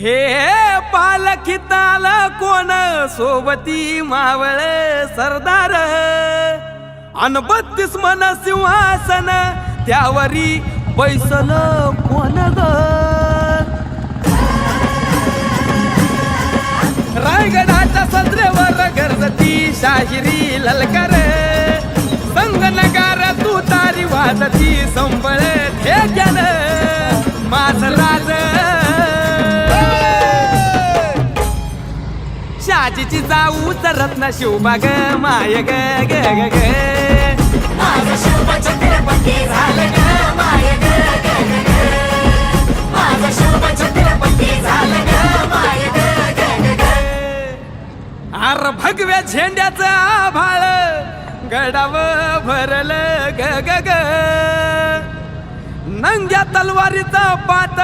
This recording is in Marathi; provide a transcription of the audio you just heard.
हे पालखीताल कोण सोबती मावळ सरदार अन 32 मन सिंहासन त्यावरी बैसल कोण ग रायगडाच्या सत्रेवर गरजती शाहिरी ललकर संगनगार तू तारी वाजती संबळ ठेक्यान माझ राज शाजीची जाऊ रत्न शिवबा ग माय ग ग ग ग माझं शिवब छत्रपती झालं ग माय ग ग ग ग माझं शिवब छत्रपती झालं ग माय ग ग ग ग अर भगव्या झेंड्याचं आभाळ गडाव भरलं ग ग ग नंग्या तलवारीचा पात